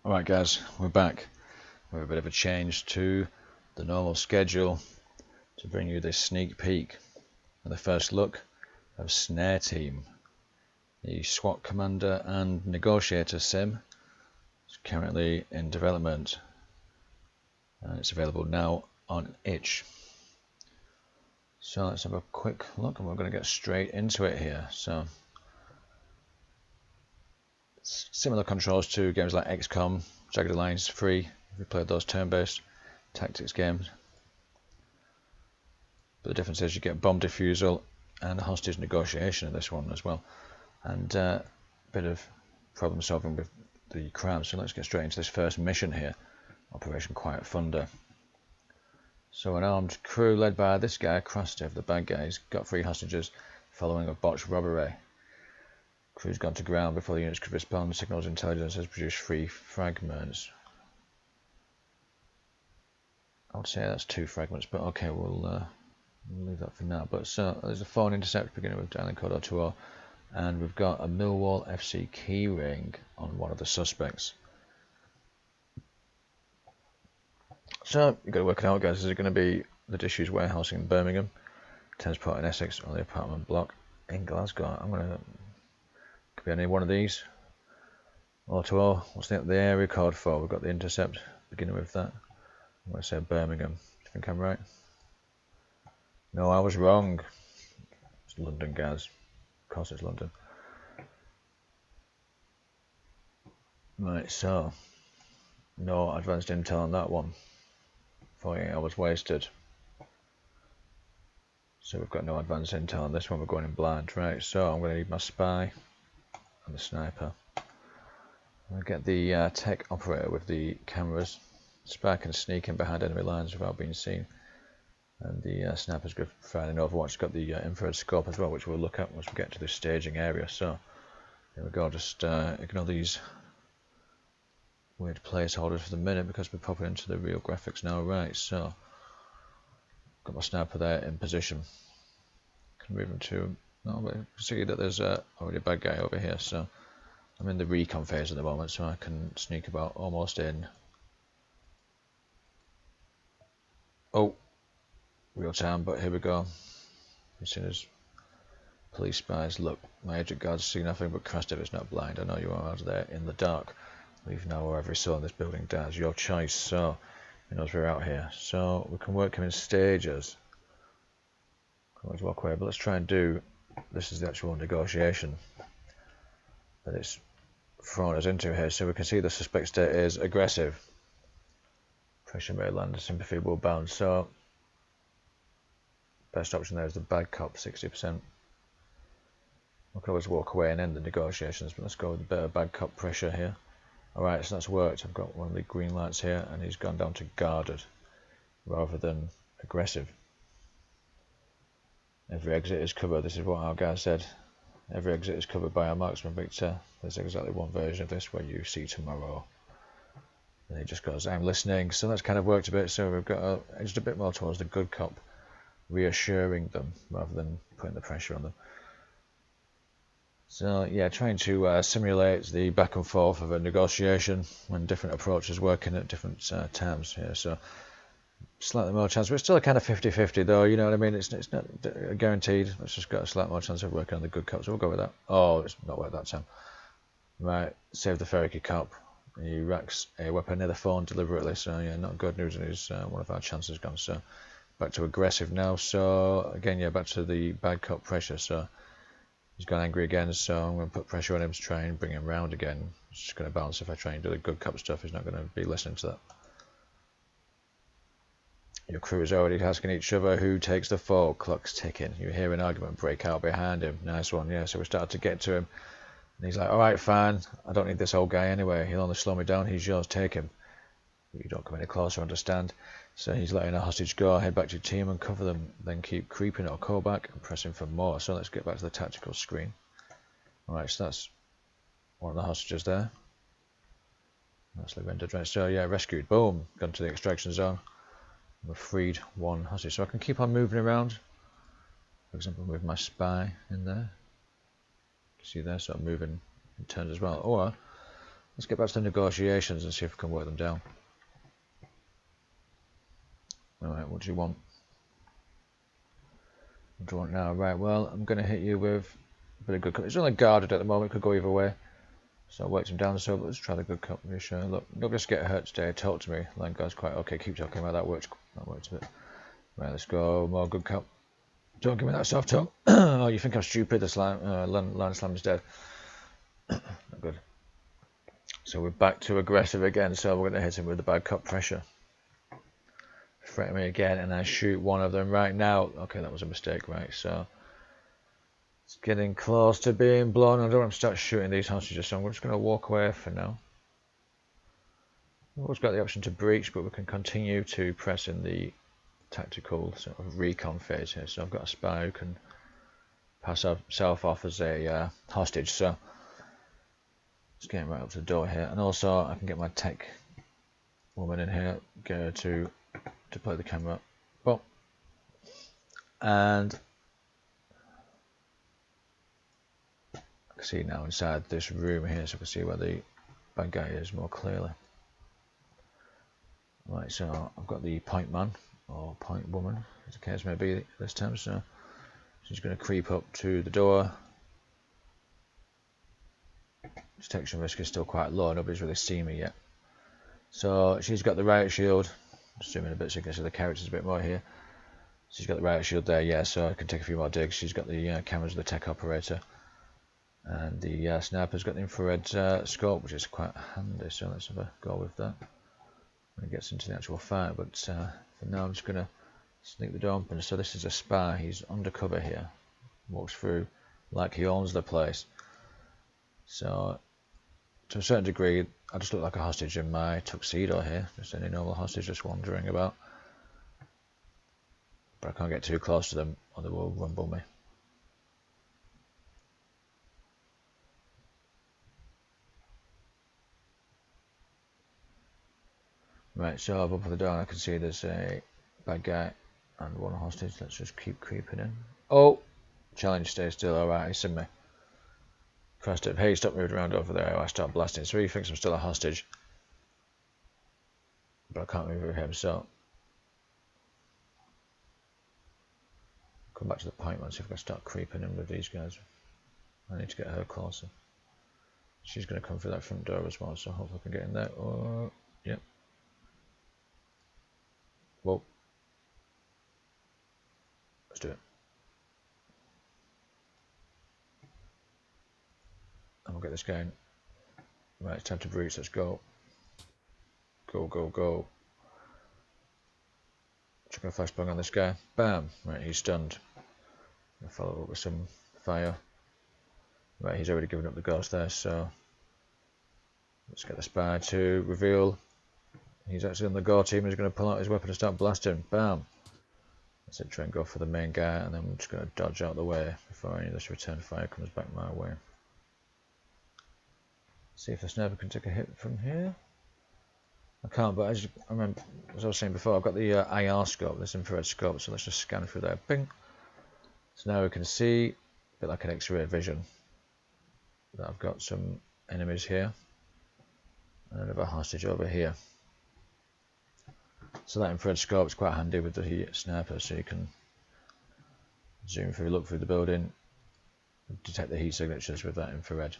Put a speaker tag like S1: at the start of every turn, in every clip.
S1: Alright guys, we're back with a bit of a change to the normal schedule to bring you this sneak peek and the first look of SNARE Team, the SWAT Commander and Negotiator sim. It's currently in development and it's available now on itch. So let's have a quick look and we're going to get straight into it here. So similar controls to games like XCOM, Jagged Alliance 3, if you played those turn-based tactics games. But the difference is you get bomb defusal and hostage negotiation in this one as well. And a bit of problem solving with the crowd. So let's get straight into this first mission here, Operation Quiet Thunder. So an armed crew led by this guy, Crosstive, the bad guys, got 3 hostages following a botched robbery. Crew's gone to ground before the units could respond. Signals intelligence has produced 3 fragments. I would say that's 2 fragments, but okay, we'll leave that for now. But so there's a phone intercept beginning with dialing code 020, and we've got a Millwall FC keyring on one of the suspects. So you've got to work it out, guys. Is it going to be the disused warehouse in Birmingham, Thamesport in Essex, or the apartment block in Glasgow? I'm going to could be any one of these. 020. What's the area code for? We've got the intercept beginning with that. I'm going to say Birmingham. Do you think I'm right? No, I was wrong. It's London, guys. Of course it's London. Right, so no advanced intel on that one. 48 hours wasted. So we've got no advanced intel on this one. We're going in blind. Right, so I'm going to need my spy and the sniper. I'll get the tech operator with the cameras. Spy can sneak in behind enemy lines without being seen. And the sniper's good for firing Overwatch. It's got the infrared scope as well, which we'll look at once we get to the staging area. So here we go. Just ignore these weird placeholders for the minute because we're popping into the real graphics now. Right, so got my sniper there in position. Can move him to. No, but you can see that there's already a bad guy over here. So I'm in the recon phase at the moment, so I can sneak about almost in. Oh, real time, but here we go. As soon as police spies look, my agent guards see nothing but Crosstive is not blind. I know you are out there in the dark. Leave now or every soul in this building dies. Your choice. So he knows we're out here. So we can work him in stages. Can always walk away, but let's try and do. This is the actual negotiation that it's thrown us into here. So we can see the suspect state is aggressive. Pressure may land, sympathy will bounce. So best option there is the bad cop, 60%. We can always walk away and end the negotiations, but let's go with a bit of bad cop pressure here. Alright, so that's worked. I've got one of the green lights here, and he's gone down to guarded rather than aggressive. Every exit is covered. This is what our guy said. Every exit is covered by our marksman, Victor. There's exactly one version of this where you see tomorrow. And he just goes, I'm listening. So that's kind of worked a bit. So we've got edged a bit more towards the good cop, reassuring them rather than putting the pressure on them. So yeah, trying to simulate the back and forth of a negotiation when different approaches working at different times here. So slightly more chance, but it's still a kind of 50-50 though, you know what I mean? It's not guaranteed. It's just got a slight more chance of working on the good cop, so we'll go with that. Oh, it's not worked that time. Right, save the Ferricky cop. He racks a weapon near the phone deliberately, so yeah, not good news, and he's one of our chances gone. So back to aggressive now. So again, yeah, back to the bad cop pressure. So he's gone angry again, so I'm going to put pressure on him to try and bring him round again. It's just going to bounce if I try and do the good cop stuff. He's not going to be listening to that. Your crew is already asking each other who takes the fall. Clock's ticking. You hear an argument break out behind him. Nice one, yeah. So we started to get to him. And he's like, alright, fine. I don't need this old guy anyway. He'll only slow me down. He's yours. Take him. You don't come any closer, understand? So he's letting a hostage go. Head back to your team and cover them. Then keep creeping or call back and pressing for more. So let's get back to the tactical screen. Alright, so that's one of the hostages there. That's rendered right. So yeah, rescued. Boom. Gone to the extraction zone. We've freed one hostage, so I can keep on moving around. For example, with my spy in there. You see there, so I'm moving in turns as well. Or Let's get back to the negotiations and see if we can work them down. Alright, what do you want? What do you want now? Right, well, I'm going to hit you with a bit of good cup. It's only guarded at the moment, could go either way. So I'll work him down, so let's try the good cup. Sure. Look, don't just get hurt today. Talk to me. Line guy's quite okay. Keep talking about that. Works a bit. Right, let's go. More good cup. Don't give me that soft talk. Oh, you think I'm stupid? This line slam is dead. Not good. So we're back to aggressive again. So we're going to hit him with the bad cup pressure. Threaten me again, and I shoot one of them right now. Okay, that was a mistake. Right, so it's getting close to being blown. I don't want to start shooting these hostages, so I'm just going to walk away for now. We've always got the option to breach, but we can continue to press in the tactical sort of recon phase here. So I've got a spy who can pass himself off as a hostage. So just getting right up to the door here, and also I can get my tech woman in here, get her to play the camera. Boom. And I can see now inside this room here, so I can see where the bad guy is more clearly. Right, so I've got the Pointman, or Point Woman, as the case may be this time, so she's going to creep up to the door. Detection risk is still quite low, nobody's really seen me yet. So she's got the riot shield, zoom in a bit so you can see the characters a bit more here. She's got the riot shield there, yeah, so I can take a few more digs. She's got the cameras of the tech operator. And the sniper's got the infrared scope, which is quite handy, so let's have a go with that when it gets into the actual fight. But for now, I'm just going to sneak the door open. So this is a spy, he's undercover here, walks through like he owns the place. So to a certain degree, I just look like a hostage in my tuxedo here, just any normal hostage just wandering about. But I can't get too close to them or they will rumble me. Right, so I've opened the door and I can see there's a bad guy and one hostage. Let's just keep creeping in. Oh! Challenge, stay still. Alright, he's seen me. Crashed it. Hey, stop moving around over there. I start blasting. So he thinks I'm still a hostage. But I can't move with him, so come back to the Pointman, see if I can start creeping in with these guys. I need to get her closer. She's going to come through that front door as well, so hopefully I can get in there. Oh, yep. Whoa. Let's do it. And we'll get this guy in. Right, it's time to breach. Let's go. Go, go, go. Chuck a flashbang on this guy. Bam. Right, he's stunned. I'll follow up with some fire. Right, he's already given up the ghost there, so let's get the spy to reveal he's actually on the go team. He's going to pull out his weapon and start blasting. Bam. That's it, try and go for the main guy, and then I'm just going to dodge out the way before any of this return fire comes back my way. See if the sniper can take a hit from here. I can't, but as I was saying before, I've got the IR scope, this infrared scope, so let's just scan through there. Bing. So now we can see, a bit like an X-ray vision, that I've got some enemies here, and another hostage over here. So that infrared scope is quite handy with the sniper, so you can zoom through, look through the building, detect the heat signatures with that infrared.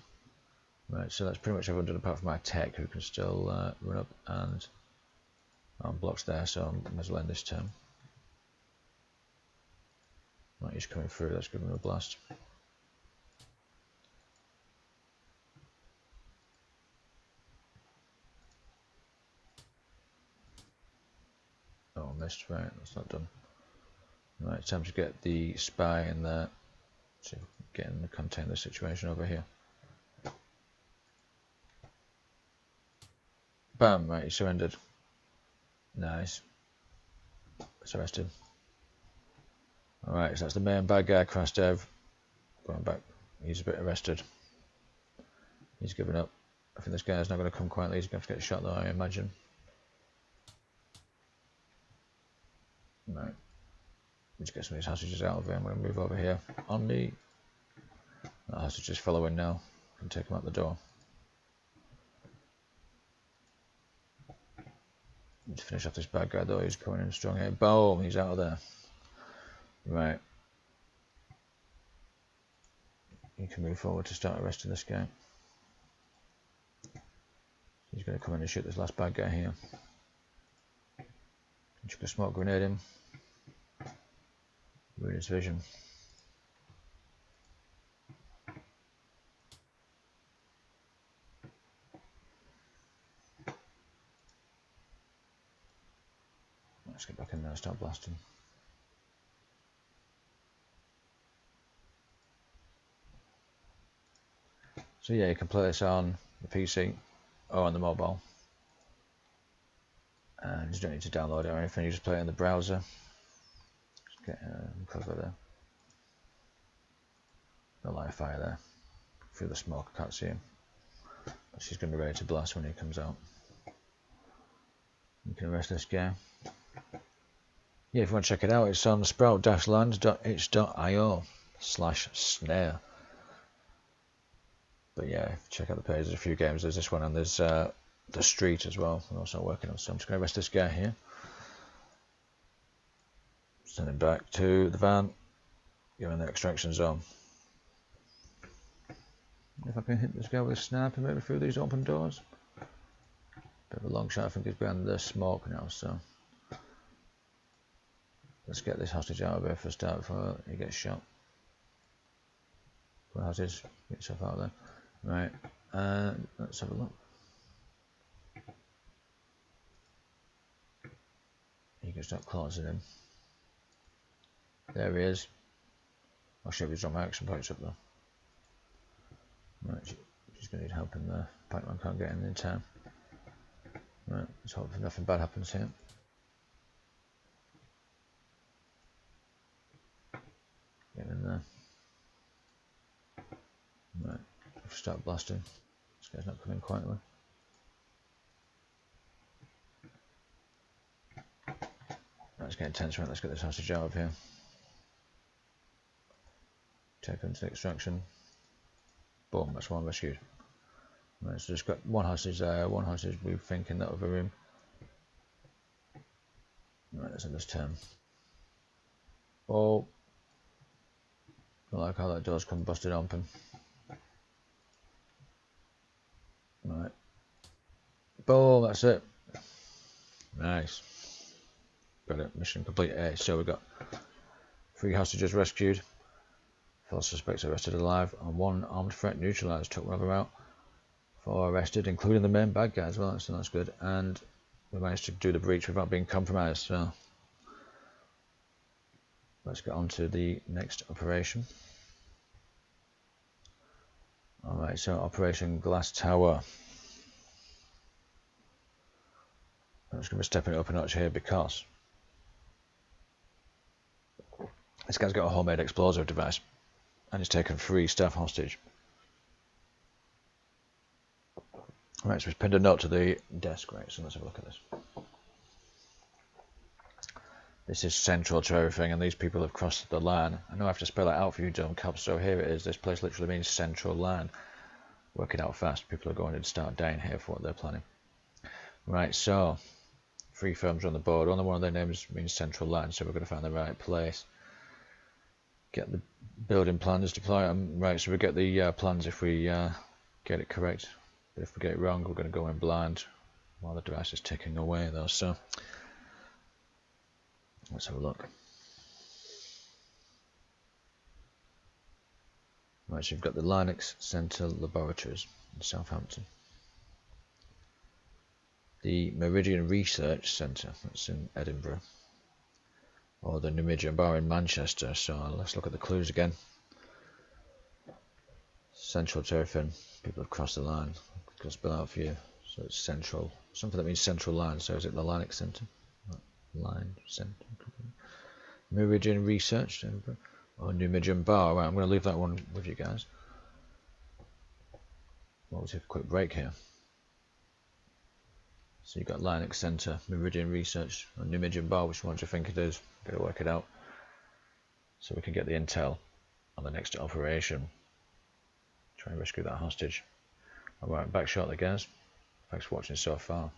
S1: Right, so that's pretty much everyone done apart from my tech, who can still run up and blocks there, so I might as well end this turn. Right, he's coming through, let's give him a blast. Oh, missed, right, that's not done. Right, it's time to get the spy in there, see if we can get in to contain the situation over here. Bam, right, he surrendered. Nice. Let's arrest him. Alright, so that's the main bad guy, Crash Dev. Going back, he's a bit arrested. He's given up. I think this guy's not going to come quietly, he's going to have to get shot though, I imagine. Right. Let's get some of these hostages out of here. I'm going to move over here. On me. That hostage is following now. I can take him out the door. Need to finish off this bad guy though, he's coming in strong here. Boom, he's out of there. Right. You can move forward to start arresting this guy. He's going to come in and shoot this last bad guy here. Just going to smoke grenade him. Ruin his vision. Let's get back in there and start blasting. So yeah, you can play this on the PC or on the mobile. And you don't need to download it or anything, you just play it in the browser. Just get cover there. No line of fire there. Through the smoke, I can't see him. But she's going to be ready to blast when he comes out. You can arrest this guy. Yeah, if you want to check it out, it's on sprout-land.itch.io/snare. But yeah, check out the page. There's a few games. There's this one and there's the street as well. I'm also working on. So I'm just going to arrest this guy here. Send him back to the van. You're in the extraction zone. If I can hit this guy with a sniper maybe through these open doors. Bit of a long shot. I think he's behind the smoke now. So let's get this hostage out of here for a start before he gets shot. Put hostage. Get yourself out of there. Right, let's have a look. You can start closing him. There he is. I'll show you his on my action points up there. Right, she's going to need help in there. Pointman can't get in time. Right, let's hope nothing bad happens here. Get in there. Right. Start blasting. This guy's not coming quietly. Let's get intense, right? Let's get this hostage out of here. Take him to the extraction. Boom, that's one rescued. Right, so just got one hostage there, one hostage we think in that other room. Right, let's have this turn. Oh, I like how that door's come busted open. Right. Boom, that's it. Nice. Got it. Mission complete A. So we've got 3 hostages rescued, 4 suspects arrested alive, and 1 armed threat neutralised. Took one of them out. 4 arrested, including the main bad guy as well, so that's good. And we managed to do the breach without being compromised, so let's get on to the next operation. Alright, so Operation Glass Tower. I'm just going to be stepping it up a notch here because this guy's got a homemade explosive device and he's taken 3 staff hostage. Right, so he's pinned a note to the desk, right, so let's have a look at this. This is central to everything and these people have crossed the line. I know I have to spell it out for you dumb cops, so here it is. This place literally means central line. Work it out fast. People are going to start dying here for what they're planning. Right, so 3 firms are on the board. Only one of their names means central line, so we're going to find the right place. Get the building plans, deploy them. Right, so we get the plans if we get it correct. But if we get it wrong, we're going to go in blind while the device is ticking away though. So let's have a look. Right, so you've got the Linux Centre Laboratories in Southampton. The Meridian Research Centre, that's in Edinburgh. Or the Numidian Bar in Manchester. So let's look at the clues again. Central to everything. People have crossed the line. I'll spell out for you. So it's central. Something that means central line. So is it the Linux Centre? Line Centre. Meridian Research Edinburgh. Or Numidian Bar. Right, I'm going to leave that one with you guys. We'll take a quick break here. So you've got Linux Centre, Meridian Research, and Numidian Bar. Which one do you think it is? Got to work it out. So we can get the intel on the next operation. Try and rescue that hostage. Alright, back shortly guys. Thanks for watching so far.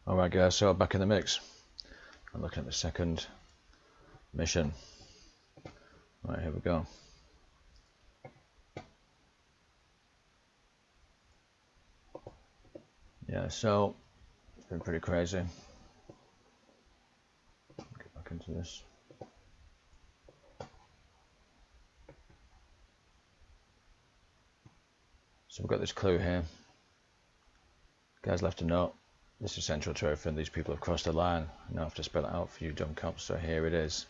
S1: Alright guys, so back in the mix. I'm looking at the second mission. Right, here we go. Yeah, so it's been pretty crazy. Get back into this. So we've got this clue here. Guys left a note. This is central to everything. These people have crossed the line. Now I have to spell it out for you dumb cops. So here it is.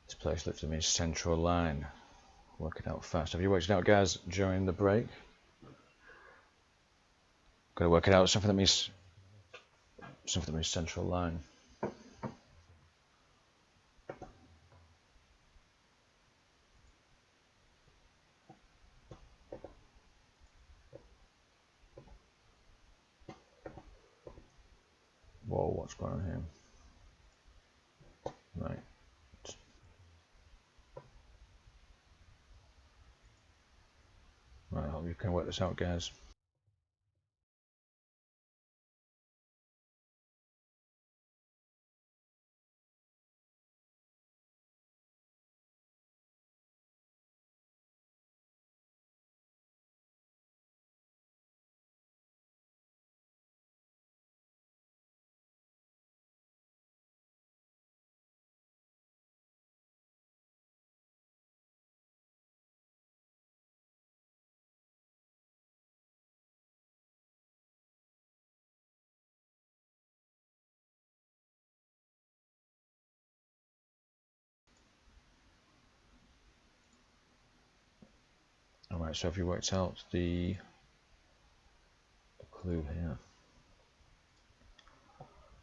S1: This place lifted means central line. Work it out fast. Have you worked it out, guys, during the break? Got to work it out. Something that means central line. Whoa, what's going on here? Right. Right, I hope you can work this out, guys. Alright, so if you worked out the clue here.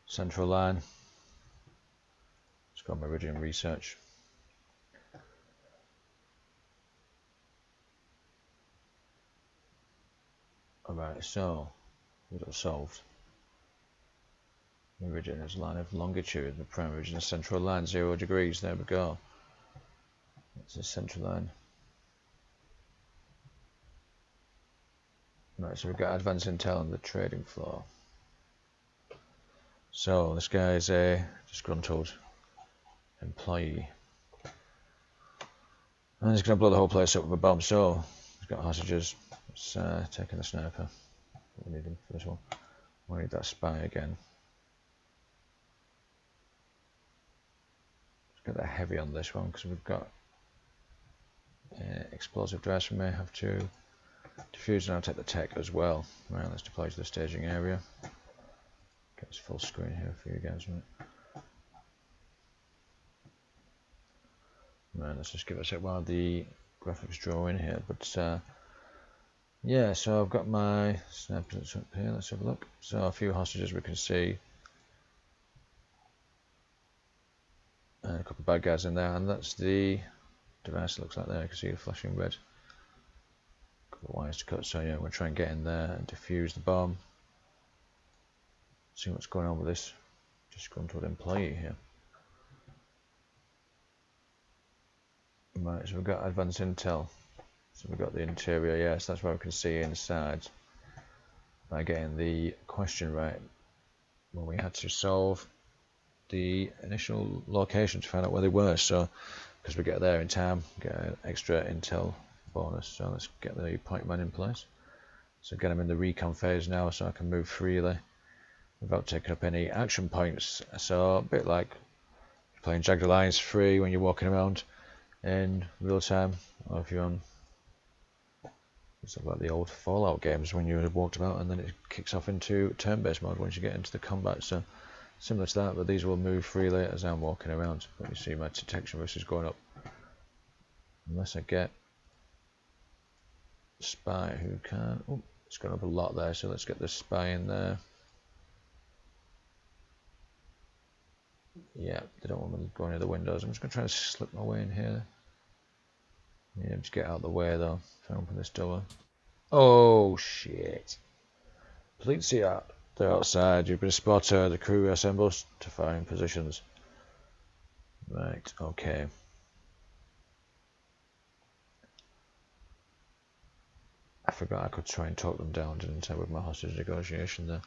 S1: Central line. It's got Meridian Research. Alright, so we've got solved. Meridian is line of longitude. The prime meridian is central line, 0 degrees. There we go. That's the central line. Right, so we've got advanced intel on the trading floor. So this guy is a disgruntled employee. And he's going to blow the whole place up with a bomb. So he's got hostages. Let's take in the sniper. We need him for this one. We need that spy again. Let's get that heavy on this one because we've got explosive device. We may have to defuse and I'll take the tech as well. Right, let's deploy to the staging area. Get this full screen here for you guys. Right, let's just give it a sec while the graphics draw in here. But yeah, so I've got my snipers up here. Let's have a look. So a few hostages we can see. And a couple of bad guys in there, and that's the device. Looks like there. You can see it flashing red. A couple of wires to cut. So yeah, we'll try and get in there and defuse the bomb. See what's going on with this disgruntled employee here. Right, so we've got advanced intel. So we've got the interior, yes, that's where we can see inside by getting the question right. Well, we had to solve the initial location to find out where they were, so because we get there in time, get an extra intel bonus. So let's get the Pointman in place. So get him in the recon phase now so I can move freely without taking up any action points. So a bit like playing Jagged Alliance 3 when you're walking around in real time, or if you're on it's like the old Fallout games when you had walked about and then it kicks off into turn-based mode once you get into the combat. So similar to that, but these will move freely as I'm walking around. But you see my detection risk is going up. Unless I get spy who can. Oh, it's gone up a lot there, so let's get the spy in there. Yeah, they don't want me to go near the windows. I'm just going to try to slip my way in here. Yeah, just get out of the way though. If I open this door. Oh shit. Police here. They're outside. You've been spotted. The crew assembles to firing positions. Right, okay. I forgot I could try and talk them down, didn't I, with my hostage negotiation there.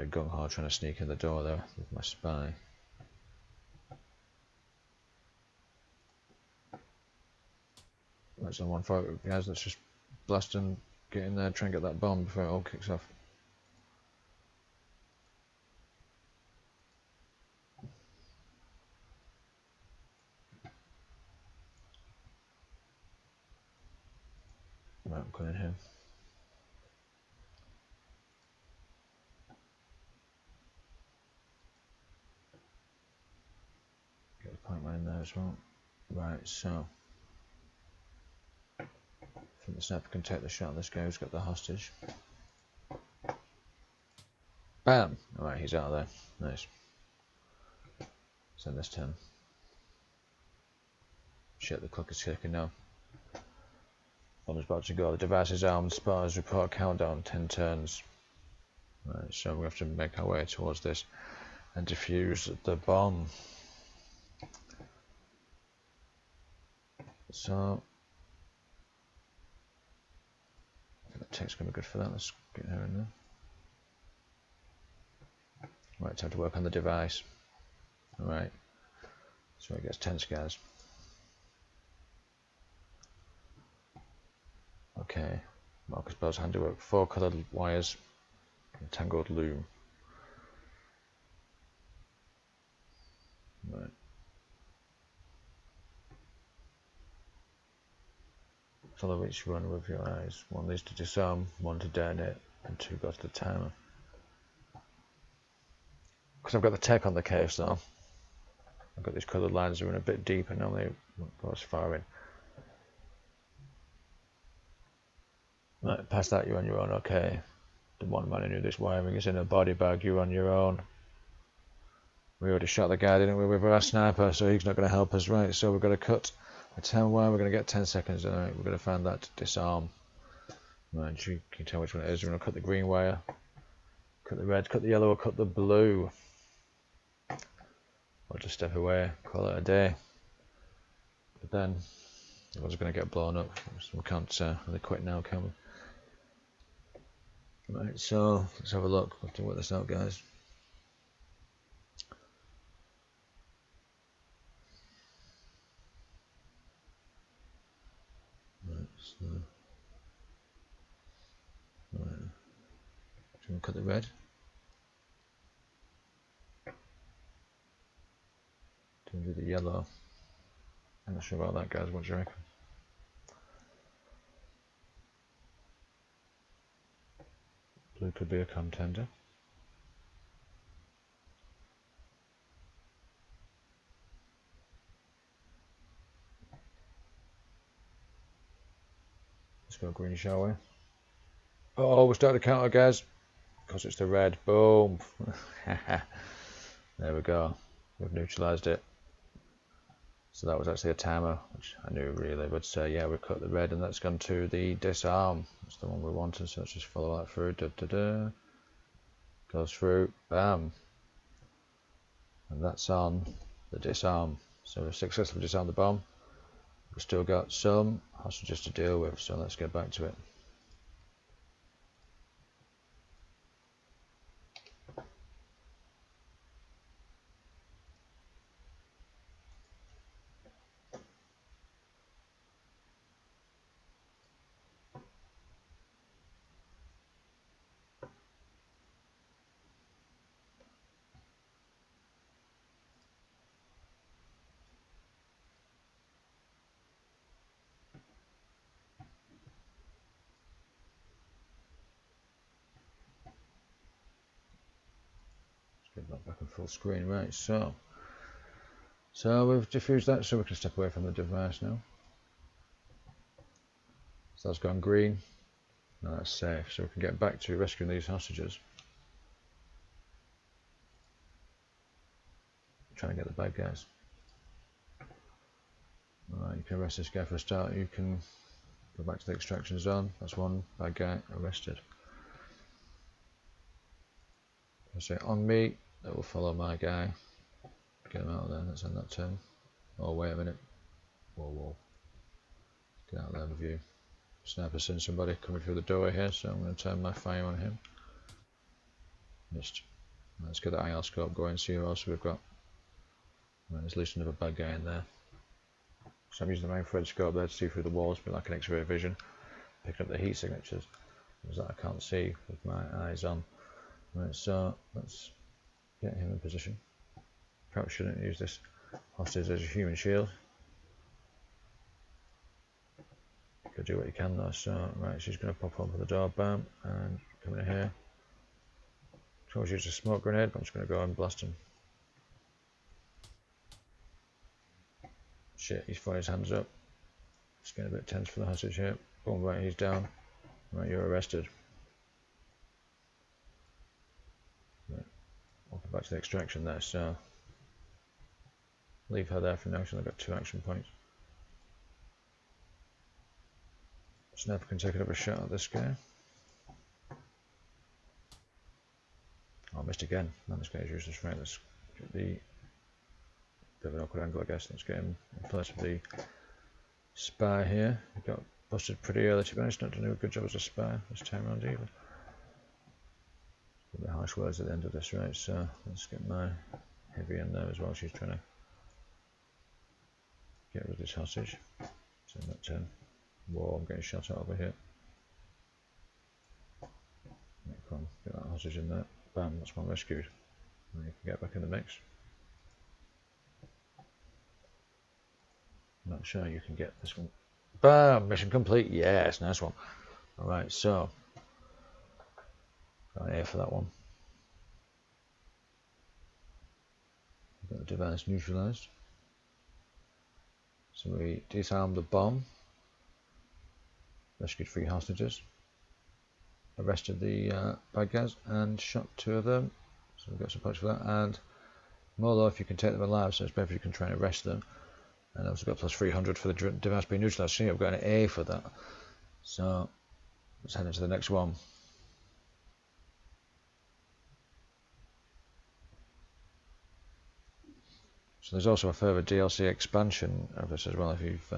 S1: bit gung-ho trying to sneak in the door there with my spy. Right, so 1-5 guys, let's just blast and get in there, try and get that bomb before it all kicks off. Right, I'm coming in here. Get the Pointman in there as well. Right, so I think the sniper can take the shot on this guy who's got the hostage. Bam! Alright, he's out of there. Nice. Send this to him. Shit, the clock is ticking now. Bomb's about to go. The device is armed. Spies report countdown 10 turns. Right, so we have to make our way towards this and defuse the bomb. So I think that tech's going to be good for that. Let's get her in there. Right, time to work on the device. Alright, so it gets tense, guys. Okay, Marcus Bell's handiwork. 4 coloured wires, and tangled loom. Right. Follow each one with your eyes. 1 leads to disarm, 1 to detonate, and 2 goes to the timer. Because I've got the tech on the case though, I've got these coloured lines that are in a bit deeper, normally it won't go as far in. Right, past that you're on your own, okay. The one man who knew this wiring is in a body bag, you're on your own. We already shot the guy, didn't we, with our sniper, so he's not going to help us, right, so we've got to cut a 10 wire, we're going to get 10 seconds, alright, we're going to find that to disarm. Right, you can tell which one it is, we're going to cut the green wire, cut the red, cut the yellow, or cut the blue. Or just step away, call it a day. But then, it was going to get blown up, so we can't really quit now, can we? Right, so let's have a look. We'll have to work this out, guys. Right, so we cut the red. Do the yellow. I'm not sure about that, guys. What do you reckon? Blue could be a contender. Let's go green, shall we? Oh, we're starting to counter, guys. Because it's the red. Boom. There we go. We've neutralised it. So that was actually a timer, which I knew really. But yeah, we cut the red and that's gone to the disarm. That's the one we wanted. So let's just follow that through. Goes through. Bam. And that's on the disarm. So we've successfully disarmed the bomb. We've still got some hostages to deal with, so let's get back to it. Get that back on full screen, right? So we've diffused that, so we can step away from the device now. So that's gone green. Now that's safe, so we can get back to rescuing these hostages. Trying to get the bad guys. Alright, you can arrest this guy for a start. You can go back to the extraction zone. That's one bad guy arrested. I say on me, that will follow my guy. Get him out of there, let's end that turn. Oh, wait a minute. Whoa. Get out of there with you. Sniper seen somebody coming through the doorway here, so I'm going to turn my fire on him. Missed. Let's get the IR scope going, see who else we've got. Right, there's at least another bad guy in there. So I'm using the infrared scope there to see through the walls, but like an X-ray vision, picking up the heat signatures. Because that I can't see with my eyes on. Right, so let's get him in position. Perhaps shouldn't use this hostage as a human shield. Go do what you can though. So right, she's going to pop open the door, bam, and come in here. She always use a smoke grenade, but I'm just going to go and blast him. Shit, he's throwing his hands up. It's getting a bit tense for the hostage here. Boom, right, he's down. Right, you're arrested. Right, welcome back to the extraction there, so leave her there for now, she's only got 2 action points. Sniper can take another shot at this guy. Oh, missed again. Man, this guy's useless. Right, let's get the bit of an awkward angle, I guess. Let's get him in place of the spy here. He got busted pretty early, to be honest. Not doing a good job as a spy this time around either. A bit harsh words at the end of this, right? So let's get my heavy in there as well. She's trying to get rid of this hostage. So that 10. Whoa, I'm getting shot at over here. Right, come on, get that hostage in there. Bam, that's one rescued. And you can get back in the mix. I'm not sure you can get this one. Bam! Mission complete. Yes, nice one. Alright, so got an A for that one. Got the device neutralized. So we disarmed the bomb, rescued 3 hostages, arrested the bad guys, and shot 2 of them. So we've got some points for that. And more though, if you can take them alive, so it's better if you can try and arrest them. And also got plus 300 for the device being neutralized. So yeah, we've got an A for that. So let's head into the next one. So there's also a further DLC expansion of this as well if you've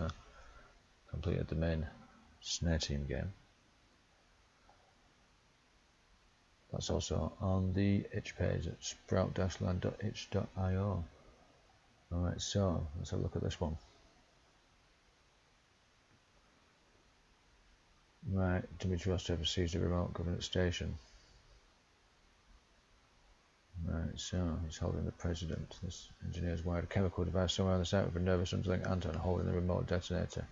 S1: completed the main SNARE Team game. That's also on the itch page at sprout-land.itch.io. Alright, so let's have a look at this one. Right, Dimitrios to have seized a remote government station. Right, so he's holding the president. This engineer's wired a chemical device somewhere on the site with a nervous underling Anton holding the remote detonator.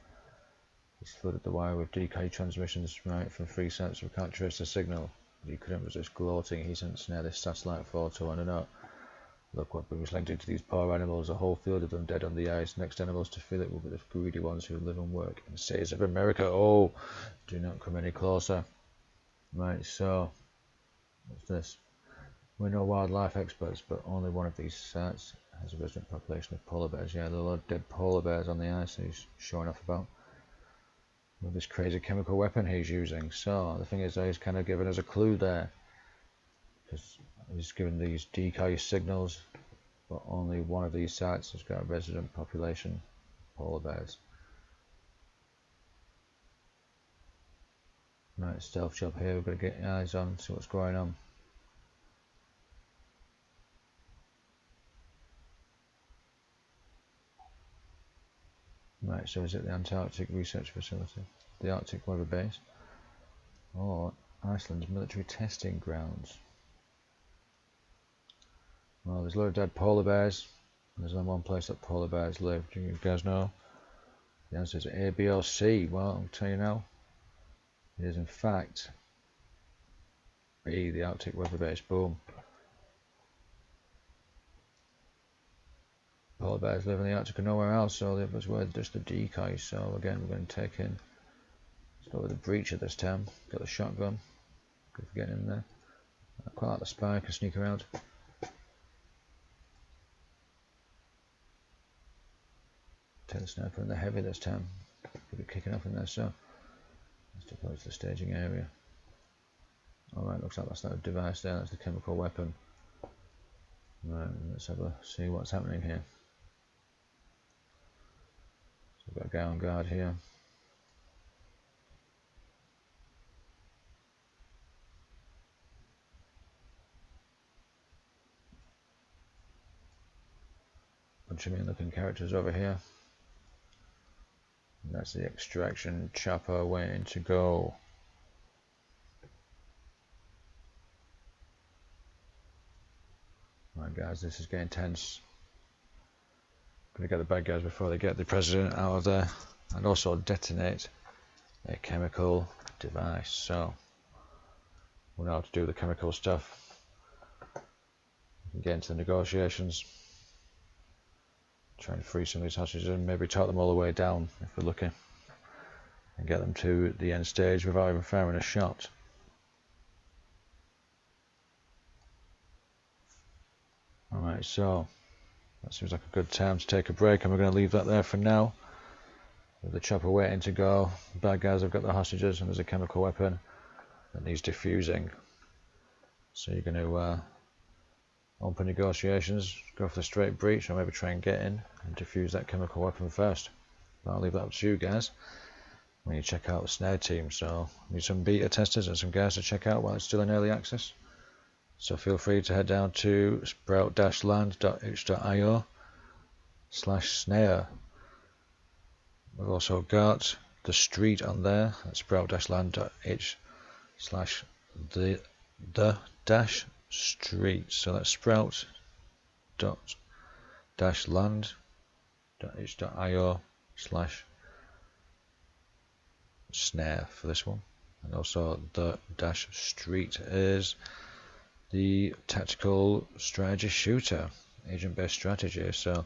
S1: He's flooded the wire with decoy transmissions right from 3 sites. We can't trace the signal. He couldn't resist gloating. He sent SNARE this satellite photo on a note. Look what brings linked into these poor animals, a whole field of them dead on the ice. Next animals to feel it will be the greedy ones who live and work in the cities of America. Oh, do not come any closer. Right, so what's this? We're no wildlife experts, but only one of these sites has a resident population of polar bears. Yeah, there are a lot of dead polar bears on the ice that he's showing off about. With this crazy chemical weapon he's using. So the thing is, he's kind of given us a clue there. Because he's given these decoy signals, but only one of these sites has got a resident population of polar bears. Right, stealth job here. We've got to get your eyes on, see what's going on. Right, so is it the Antarctic Research Facility? The Arctic Weather Base? Or Iceland's military testing grounds? Well, there's a lot of dead polar bears. There's only one place that polar bears live. Do you guys know? The answer is A, B, or C. Well, I'll tell you now. It is in fact B, the Arctic Weather Base. Boom. Polar bears live in the Arctic and nowhere else, so that's where just the decoy. So again, we're going to take in. Let's go with the breacher this time. Got the shotgun. Good for getting in there. I quite like the spy. Can sneak around. Take the sniper in the heavy this time. Could be kicking off in there. So let's deploy to the staging area. Alright, looks like that's that device there. That's the chemical weapon. Right, let's have a see what's happening here. So we've got a guy on guard here. bunch of mean looking characters over here. And that's the extraction chopper waiting to go. Right guys, this is getting tense. Gonna get the bad guys before they get the president out of there, and also detonate a chemical device. So we know how to do the chemical stuff. We can get into the negotiations, trying to free some of these hostages and maybe talk them all the way down if we're lucky, and get them to the end stage without even firing a shot. Alright, so that seems like a good time to take a break, and we're going to leave that there for now. With the chopper waiting to go, the bad guys have got the hostages, and there's a chemical weapon that needs defusing. So you're going to open negotiations, go for the straight breach, or maybe try and get in and defuse that chemical weapon first. But I'll leave that up to you guys when you check out the SNARE Team. So need some beta testers and some guys to check out while it's still in early access. So feel free to head down to sprout-land.itch.io/snare. We've also got the street on there at sprout-land.itch/the-street. So that's sprout-land.itch.io/snare for this one. And also the-street is the tactical strategy shooter, agent-based strategy. So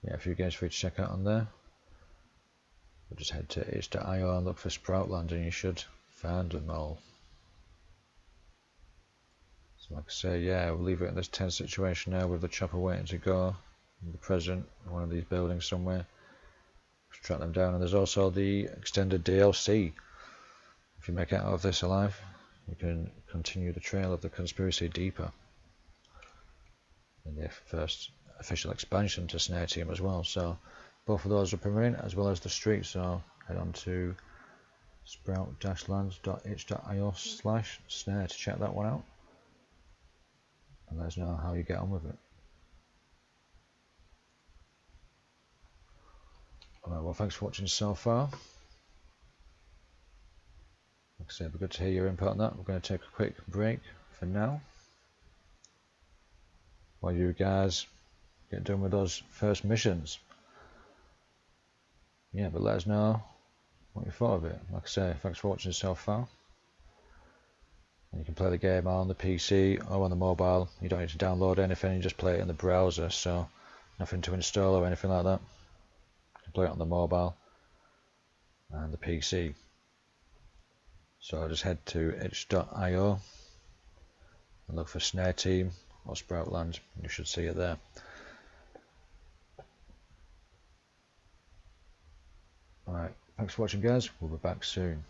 S1: yeah, a few games for you to check out on there. We'll just head to itch.io and look for Sproutland, and you should find them all. So like I say, yeah, we'll leave it in this tense situation now with the chopper waiting to go, and the president in one of these buildings somewhere. Track them down, and there's also the extended DLC. If you make it out of this alive, you can continue the trail of the conspiracy deeper in the first official expansion to SNARE Team as well. So both of those are premiering, as well as the street. So head on to sprout-land.itch.io/snare to check that one out, and let us know how you get on with it. Alright, well, thanks for watching so far. Like I said, it'd be good to hear your input on that. We're going to take a quick break for now, while you guys get done with those first missions. Yeah, but let us know what you thought of it. Like I say, thanks for watching so far. And you can play the game on the PC or on the mobile. You don't need to download anything, you just play it in the browser, so nothing to install or anything like that. You can play it on the mobile and the PC. So just head to itch.io and look for SNARE Team or Sproutland, you should see it there. Alright, thanks for watching guys, we'll be back soon.